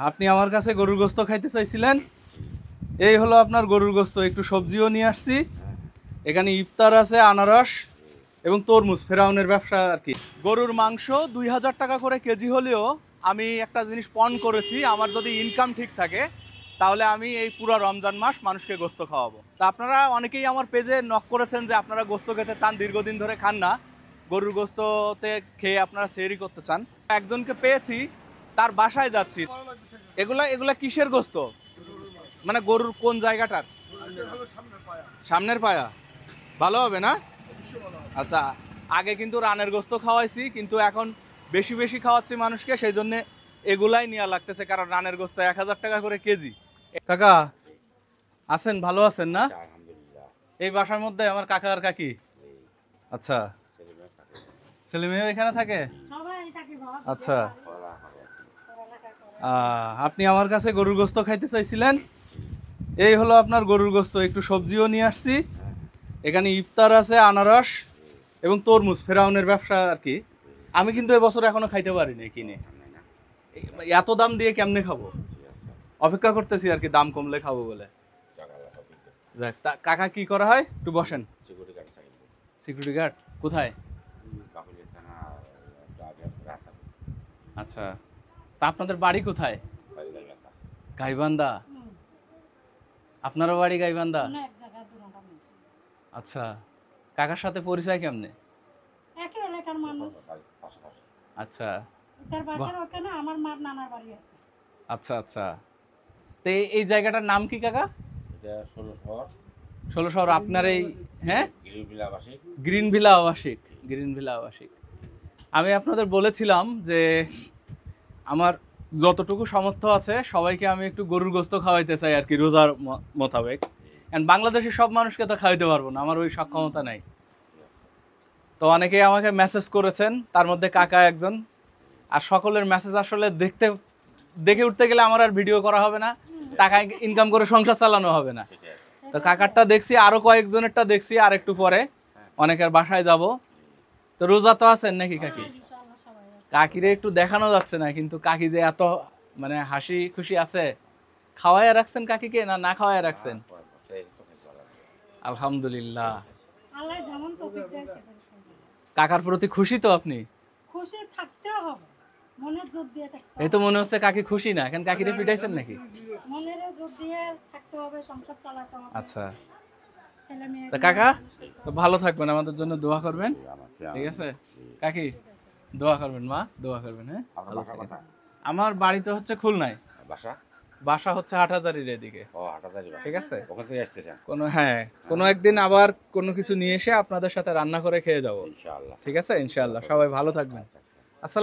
আপনি আমার কাছে গরুর গোস্ত খাইতে চাইছিলেন, এই হলো আপনার গরুর গোস্ত। একটু সবজিও নিয়ে আসছি, এখানে ইফতার আছে, আনারস এবং তরমুজ, ফেরাউনের ব্যবসা আর কি। গরুর মাংস 2000 টাকা করে কেজি হলেও আমি একটা জিনিস পণ করেছি, আমার যদি ইনকাম ঠিক থাকে তাহলে আমি এই পুরো রমজান মাস মানুষকে গোস্ত খাওয়াবো। তা আপনারা অনেকেই আমার পেজে নক করেছেন যে আপনারা গোস্ত খেতে চান, দীর্ঘদিন ধরে খান না, গরুর গোস্ততে খেয়ে আপনারা সেহরি করতে চান। একজনকে পেয়েছি, তার বাসায় যাচ্ছি। এগুলা এগুলা কিসের গোস্ত? মানে গরুর কোন জায়গাটার? সামনের পায়া। ভালো হবে না? আচ্ছা, আগে কিন্তু রানের গোস্ত খাওয়াইছি, কিন্তু এখন বেশি বেশি খাওয়াচ্ছি মানুষকে, সেই জন্য এগুলাই নেওয়া লাগতেছে, কারণ রানের গোস্ত 1000 টাকা করে কেজি। কাকা আছেন? ভালো আছেন না? এই বাসার মধ্যে আমার কাকা আর কাকি। আচ্ছা, ছেলে মেয়ে এখানে থাকে? আচ্ছা, আপনি আমার কাছে গরুর গোস্ত খাইতে চাইছিলেন, এই হলো আপনার গরুর গোস্ত। একটু সবজিও নিয়ে আসছি, এখানে ইফতার আছে, আনারস এবং তরমুজ, ফেরাউনের ব্যবসা আর কি। আমি কিন্তু এবছর এখনো খাইতে পারিনি কিনে। এত দাম দিয়ে কেমনে খাবো? অপেক্ষা করতেছি আর কি, দাম কমলে খাবো বলে। যাক, কাকা কি করা হয়? একটু বসেন। সিকিউরিটি গার্ড কোথায়? আচ্ছা, তা আপনাদের বাড়ি কোথায়? গাইবান্ধা। আপনারও বাড়ি গাইবান্ধা? আচ্ছা, কাকার সাথে পরিচয় কেমনে? একই এলাকার মানুষ। আচ্ছা, তার বাসার ওখানে আমার মার নানার বাড়ি আছে। আচ্ছা আচ্ছা। তো এই জায়গাটার নাম কি কাকা? এটা 16 আপনার এই, হ্যাঁ, গ্রিন ভিলা আবাসিক। গ্রিন ভিলা আবাসিক। আমি আপনাদের বলেছিলাম যে আমার যতটুকু সামর্থ্য আছে সবাইকে আমি একটু গরুর গোস্ত খাওয়াইতে চাই আর কি, রোজার মোতাবেক। এন্ড বাংলাদেশের সব মানুষকে তো খাওয়াইতে পারবো না, আমার ওই সক্ষমতা নাই। তো অনেকেই আমাকে মেসেজ করেছেন, তার মধ্যে কাকা একজন। আর সকলের মেসেজ আসলে দেখে উঠতে গেলে আমার আর ভিডিও করা হবে না, টাকা ইনকাম করে সংসার চালানো হবে না। তো কাকারটা দেখছি, আরো কয়েকজনেরটা দেখছি, আর একটু পরে অনেকের বাসায় যাব। তো রোজা তো আছেন নাকি কাকি? কাকিরে একটু দেখানো যাচ্ছে না, কিন্তু কাকি যে এত মানে হাসি খুশি আছে। খাওয়াইয়া রাখছেন কাকিকে না না খাওয়াইয়া রাখছেন? আলহামদুলিল্লাহ। আল্লাহ যেমন তৌফিক দেয় সেটাই। কাকার প্রতি খুশি তো আপনি? খুশি থাকতেও হবে, মনের জোর দিয়ে থাকতে হবে। এই তো মনে হচ্ছে কাকি খুশি না, এখন কাকিরে পিটাইছেন নাকি? মনের জোর দিয়ে থাকতে হবে, সংসার চালাতে হবে। আচ্ছা, ছেলে মেয়ে। তা কাকা ভালো থাকবেন, আমাদের জন্য দোয়া করবেন, ঠিক আছে? কাকি দোয়া করবেন, মা দোয়া করবেন। হ্যাঁ, আমার বাড়ি তো হচ্ছে খুলনায়, বাসা হচ্ছে হাটহাজারীর এদিকে। ঠিক আছে, হ্যাঁ, কোনো একদিন আবার কোনো কিছু নিয়ে এসে আপনাদের সাথে রান্না করে খেয়ে যাবো, ঠিক আছে ইনশাআল্লাহ। সবাই ভালো থাকবেন। আসসালাম।